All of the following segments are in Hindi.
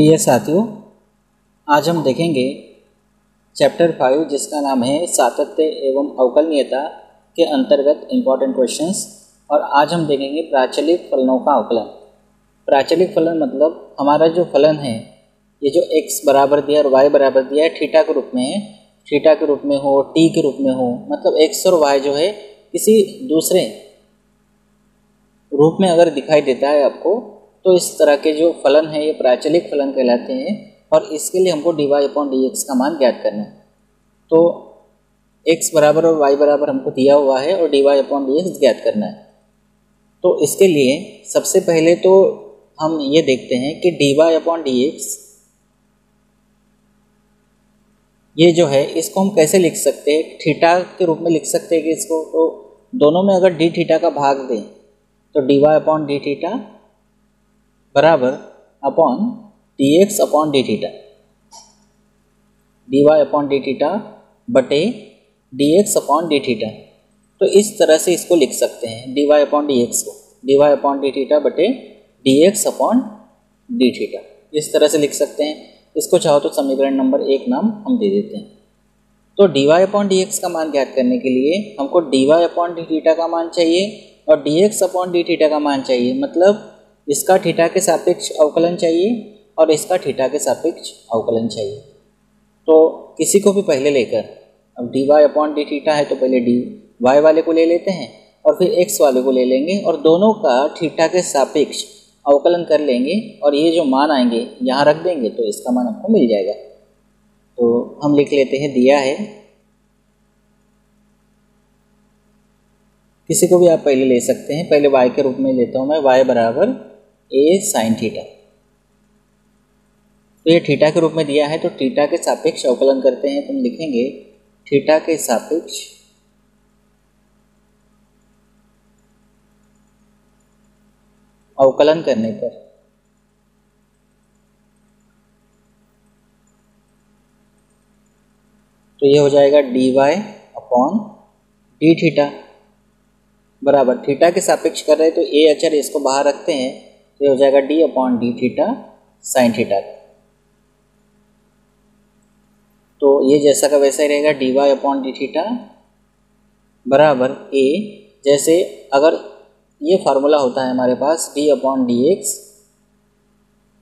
प्रिय साथियों, आज हम देखेंगे चैप्टर 5 जिसका नाम है सातत्य एवं अवकलनीयता के अंतर्गत इम्पॉर्टेंट क्वेश्चंस। और आज हम देखेंगे प्राचलिक फलनों का अवकलन। प्राचलिक फलन मतलब हमारा जो फलन है ये जो x बराबर दिया और y बराबर दिया है थीटा के रूप में है, थीटा के रूप में हो, t के रूप में हो, मतलब x और y जो है किसी दूसरे रूप में अगर दिखाई देता है आपको, तो इस तरह के जो फलन है ये प्राचलिक फलन कहलाते हैं। और इसके लिए हमको dy/dx का मान ज्ञात करना है। तो x बराबर और y बराबर हमको दिया हुआ है और dy/dx ज्ञात करना है। तो इसके लिए सबसे पहले तो हम ये देखते हैं कि dy/dx ये जो है इसको हम कैसे लिख सकते हैं। थीटा के रूप में लिख सकते हैं कि इसको, तो दोनों में अगर d थीटा का भाग दें तो dy/d बराबर अपॉन dx/d थीटा, dy/d बटे dx/d थीटा। तो इस तरह से इसको लिख सकते हैं dy/dx को, dy/d बटे dx/d थीटा, इस तरह से लिख सकते हैं। इसको चाहो तो समीकरण नंबर 1 नाम हम दे देते हैं। तो dy/dx का मान ज्ञात करने के लिए हमको dy/d का मान चाहिए और dx/d थीटा का मान चाहिए, मतलब इसका थीटा के सापेक्ष अवकलन चाहिए और इसका थीटा के सापेक्ष अवकलन चाहिए। तो किसी को भी पहले लेकर, अब dy/d है तो पहले dy वाले को ले लेते हैं और फिर x वाले को ले लेंगे और दोनों का थीटा के सापेक्ष अवकलन कर लेंगे और ये जो मान आएंगे यहाँ रख देंगे तो इसका मान आपको मिल जाएगा। तो हम लिख लेते हैं, दिया है, किसी को भी आप पहले ले सकते हैं, पहले y के रूप में लेता हूँ मैं, y बराबर a sin थीटा। तो ये थीटा के रूप में दिया है तो थीटा के सापेक्ष अवकलन करते हैं। तो हम लिखेंगे थीटा के सापेक्ष अवकलन करने पर तो ये हो जाएगा dy/d थीटा बराबर, थीटा के सापेक्ष कर रहे हैं तो a अचर इसको बाहर रखते हैं तो ये हो जाएगा d/d थीटा साइन थीटा। तो ये जैसा का वैसा ही रहेगा dy/d थीटा बराबर a, जैसे अगर ये फार्मूला होता है हमारे पास d/dx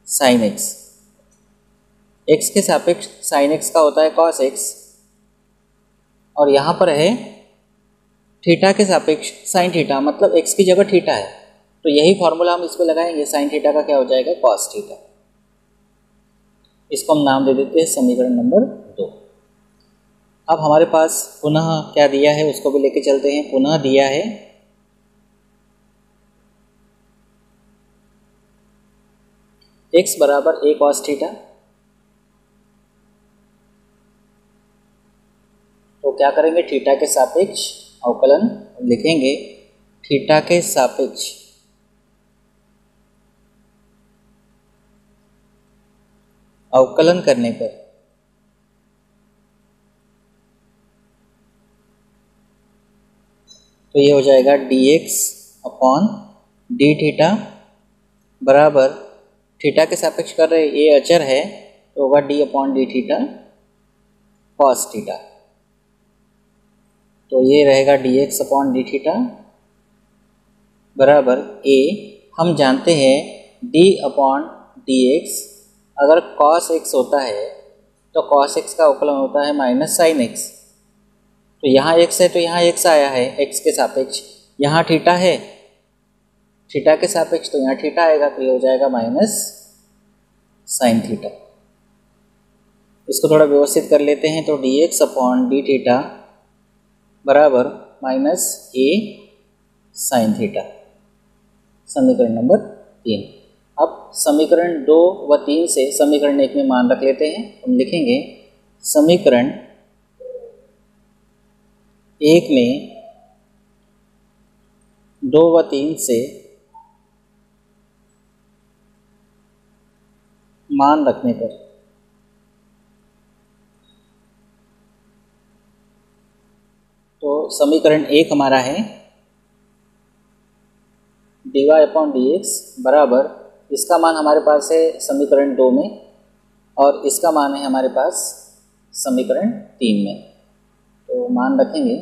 साइन x, x के सापेक्ष साइन x का होता है cos x और यहाँ पर है थीटा के सापेक्ष साइन थीटा, मतलब x की जगह थीटा है तो यही फार्मूला हम इस पे लगाएंगे। साइन थीटा का क्या हो जाएगा, cos थीटा। इसको हम नाम दे देते हैं समीकरण नंबर 2। अब हमारे पास पुनः क्या दिया है उसको भी लेके चलते हैं। पुनः दिया है x बराबर a cos थीटा। तो क्या करेंगे, थीटा के सापेक्ष अवकलन लिखेंगे, थीटा के सापेक्ष अवकलन करने पर तो ये हो जाएगा dx/d थीटा बराबर, थीटा के सापेक्ष कर रहे ये अचर है तो होगा d/d थीटा cos थीटा। तो ये रहेगा dx/d थीटा बराबर a, हम जानते हैं d/dx अगर cos x होता है तो cos x का अवकलन होता है माइनस साइन x। तो यहाँ x है तो यहाँ x आया है x के सापेक्ष, यहाँ थीटा है थीटा के सापेक्ष तो यहाँ थीटा आएगा तो ये हो जाएगा माइनस साइन थीटा। इसको थोड़ा व्यवस्थित कर लेते हैं। तो dx/d थीटा बराबर माइनस a साइन थीटा, समीकरण नंबर 3। अब समीकरण 2 व 3 से समीकरण 1 में मान रख लेते हैं। हम लिखेंगे समीकरण 1 में 2 व 3 से मान रखने पर तो समीकरण 1 हमारा है dy/dx बराबर, इसका मान हमारे पास है समीकरण 2 में और इसका मान है हमारे पास समीकरण 3 में। तो मान रखेंगे,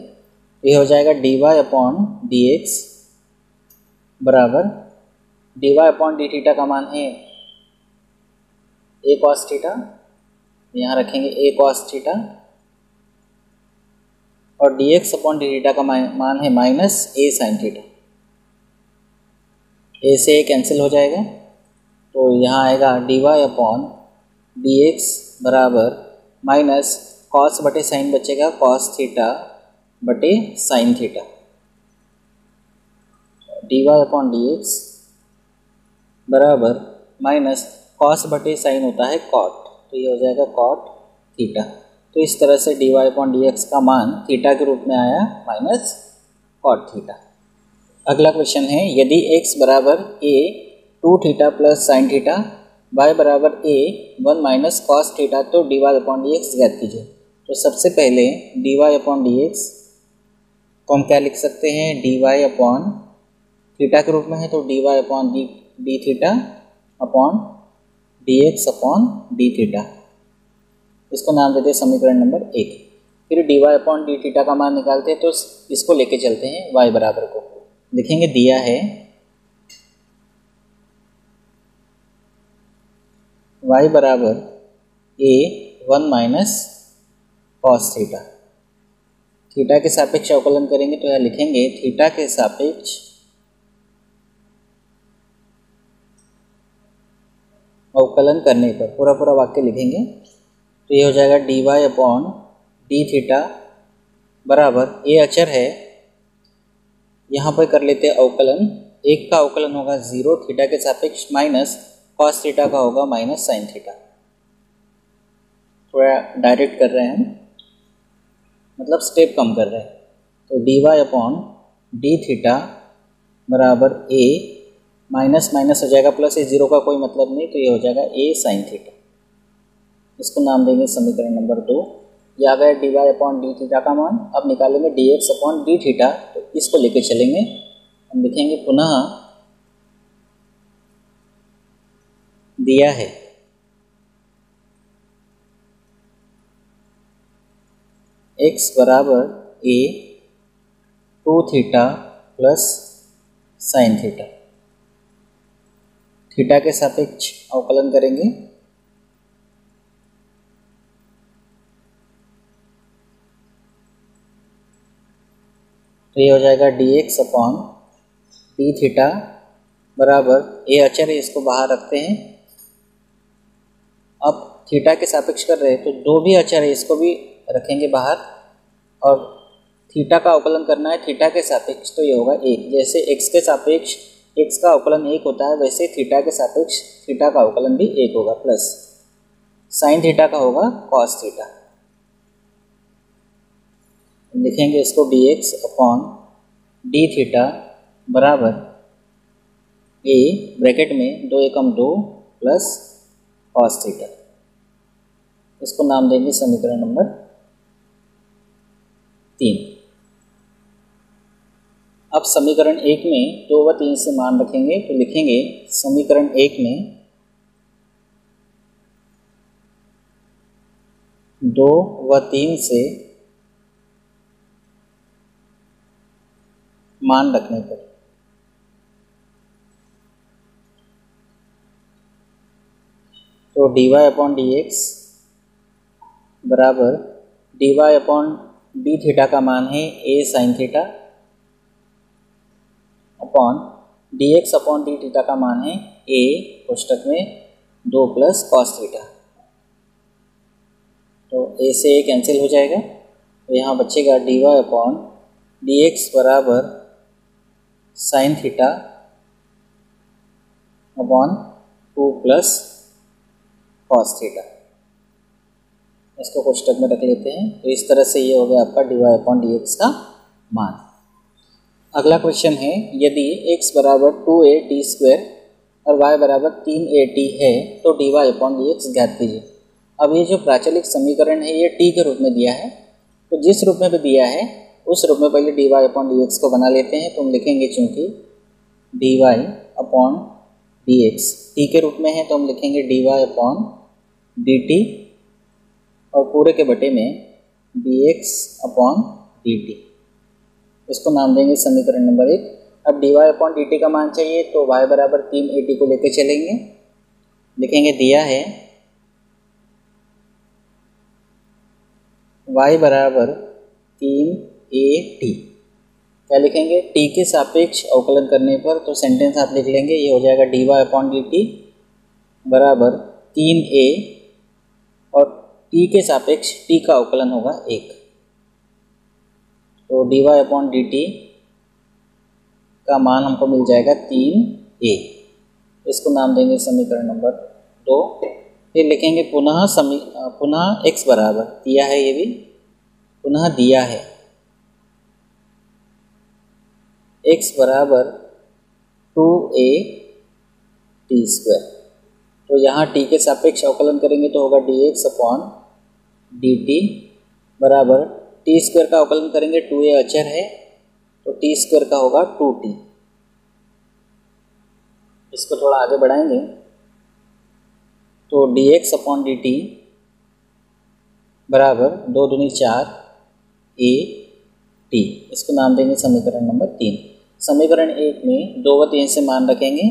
ये हो जाएगा dy/dx बराबर dy/d का मान है a cos थीटा, यहाँ रखेंगे a cos थीटा, और dx/d का मान है minus a sin theta. a से a कैंसिल हो जाएगा, तो यहाँ आएगा dy/dx बराबर माइनस कॉस बटे साइन बचेगा कॉस थीटा बटे साइन थीटा। dy/dx बराबर माइनस कॉस बटे साइन होता है कॉट, तो ये हो जाएगा कॉट थीटा। तो इस तरह से dy/dx का मान थीटा के रूप में आया माइनस कॉट थीटा। अगला क्वेश्चन है, यदि x बराबर a 2 theta plus sine theta, y बराबर a 1 माइनस कॉस थीटा, तो dy/dx ज्ञात कीजिए। तो सबसे पहले dy/dx को हम क्या लिख सकते हैं, dy थीटा के रूप में है तो dy/d theta upon dx/d theta, इसको नाम देते हैं समीकरण नंबर 1। फिर dy/d थीटा का मान निकालते हैं, तो इसको लेके चलते हैं y बराबर को, लिखेंगे दिया है y बराबर a 1 minus cos theta. Theta के सापेक्ष अवकलन करेंगे तो यह लिखेंगे थीटा के सापेक्ष अवकलन करने पर, पूरा वाक्य लिखेंगे तो ये हो जाएगा dy/d थीटा बराबर a अचर है, यहाँ पर कर लेते हैं अवकलन, एक का अवकलन होगा 0 थीटा के सापेक्ष माइनस कॉस थीटा का होगा माइनस साइन थीटा। थोड़ा डायरेक्ट कर रहे हैं हम, मतलब स्टेप कम कर रहे हैं। तो dy/d थीटा बराबर a माइनस माइनस हो जाएगा प्लस, ये 0 का कोई मतलब नहीं, तो ये हो जाएगा a साइन थीटा, इसको नाम देंगे समीकरण नंबर 2। ये आ गया dy/d थीटा का मान। अब निकालेंगे dx/d थीटा, तो इसको लेके चलेंगे, हम लिखेंगे पुनः दिया है x बराबर a 2 theta plus sine theta, theta के सापेक्ष अवकलन करेंगे, तो ये हो जाएगा dx/d थीटा बराबर a अचर है, इसको बाहर रखते हैं। अब थीटा के सापेक्ष कर रहे हैं तो दो भी अचर है, इसको भी रखेंगे बाहर, और थीटा का अवकलन करना है थीटा के सापेक्ष, तो ये होगा 1। जैसे x के सापेक्ष x का अवकलन 1 होता है, वैसे थीटा के सापेक्ष थीटा का अवकलन भी 1 होगा, प्लस साइन थीटा का होगा कॉस थीटा। लिखेंगे इसको dx/d थीटा बराबर a ब्रैकेट में 2 एकम 2 प्लस कॉस थीटा, इसको नाम देंगे समीकरण नंबर 3। अब समीकरण 1 में 2 व 3 से मान रखेंगे, तो लिखेंगे समीकरण 1 में 2 व 3 से मान रखने पर तो dy/dx बराबर dy/d थीटा का मान है a sine theta upon dx/d theta का मान है a कोष्टक में 2 प्लस कॉस थीटा। तो a से a कैंसिल हो जाएगा, तो यहाँ बचेगा dy/dx बराबर sine theta upon 2 plus cos theta, इसको कोष्टक में रख लेते हैं। तो इस तरह से ये हो गया आपका dy/dx का मान। अगला क्वेश्चन है, यदि x बराबर 2at² और y बराबर 3at है तो dy/dx ज्ञात कीजिए। अब ये जो प्राचलिक समीकरण है ये t के रूप में दिया है, तो जिस रूप में भी दिया है उस रूप में पहले dy/dx को बना लेते हैं। तो हम लिखेंगे चूँकि dy/dx t के रूप में है तो हम लिखेंगे dy/dx dt और पूरे के बटे में dx अपॉन dt, इसको नाम देंगे समीकरण नंबर 1। अब dy अपॉन dt का मान चाहिए तो y बराबर 3at को लेके चलेंगे, लिखेंगे दिया है y बराबर 3at, क्या लिखेंगे t के सापेक्ष अवकलन करने पर, तो सेंटेंस आप लिख लेंगे, ये हो जाएगा dy अपॉन dt बराबर 3a और t के सापेक्ष t का अवकलन होगा 1, तो dy अपॉन dt का मान हमको मिल जाएगा 3a, इसको नाम देंगे समीकरण नंबर 2। फिर लिखेंगे पुनः x बराबर दिया है, ये भी पुनः दिया है x बराबर 2a t स्क्वायर, तो यहाँ t के सापेक्ष अवकलन करेंगे तो होगा dx अपॉन dt बराबर t स्क्वायर का अवकलन करेंगे 2a अचर है तो t स्क्वायर का होगा 2t। इसको थोड़ा आगे बढ़ाएंगे तो dx अपॉन dt बराबर 2 दूनी 4 a t, इसको नाम देंगे समीकरण नंबर 3। समीकरण 1 में 2 व 3 से मान रखेंगे,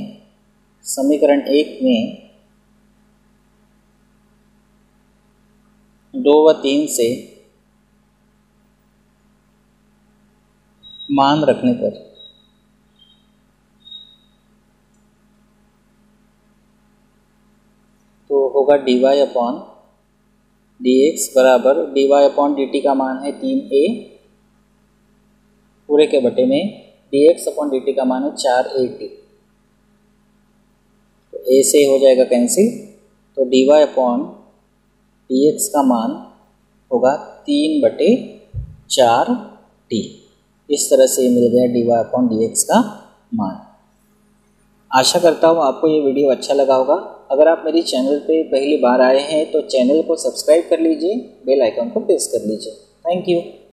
समीकरण 1 में 2 व 3 से मान रखने पर तो होगा dy अपॉन dx बराबर dy अपॉन dt का मान है 3a पूरे के बटे में dx अपॉन dt का मान है 4at, तो a से हो जाएगा कैंसिल, तो dy अपॉन dx का मान होगा 3/4t। इस तरह से मिल गया dy अपॉन dx का मान। आशा करता हूँ आपको ये वीडियो अच्छा लगा होगा। अगर आप मेरी चैनल पे पहली बार आए हैं तो चैनल को सब्सक्राइब कर लीजिए, बेल आइकन को प्रेस कर लीजिए। Thank you.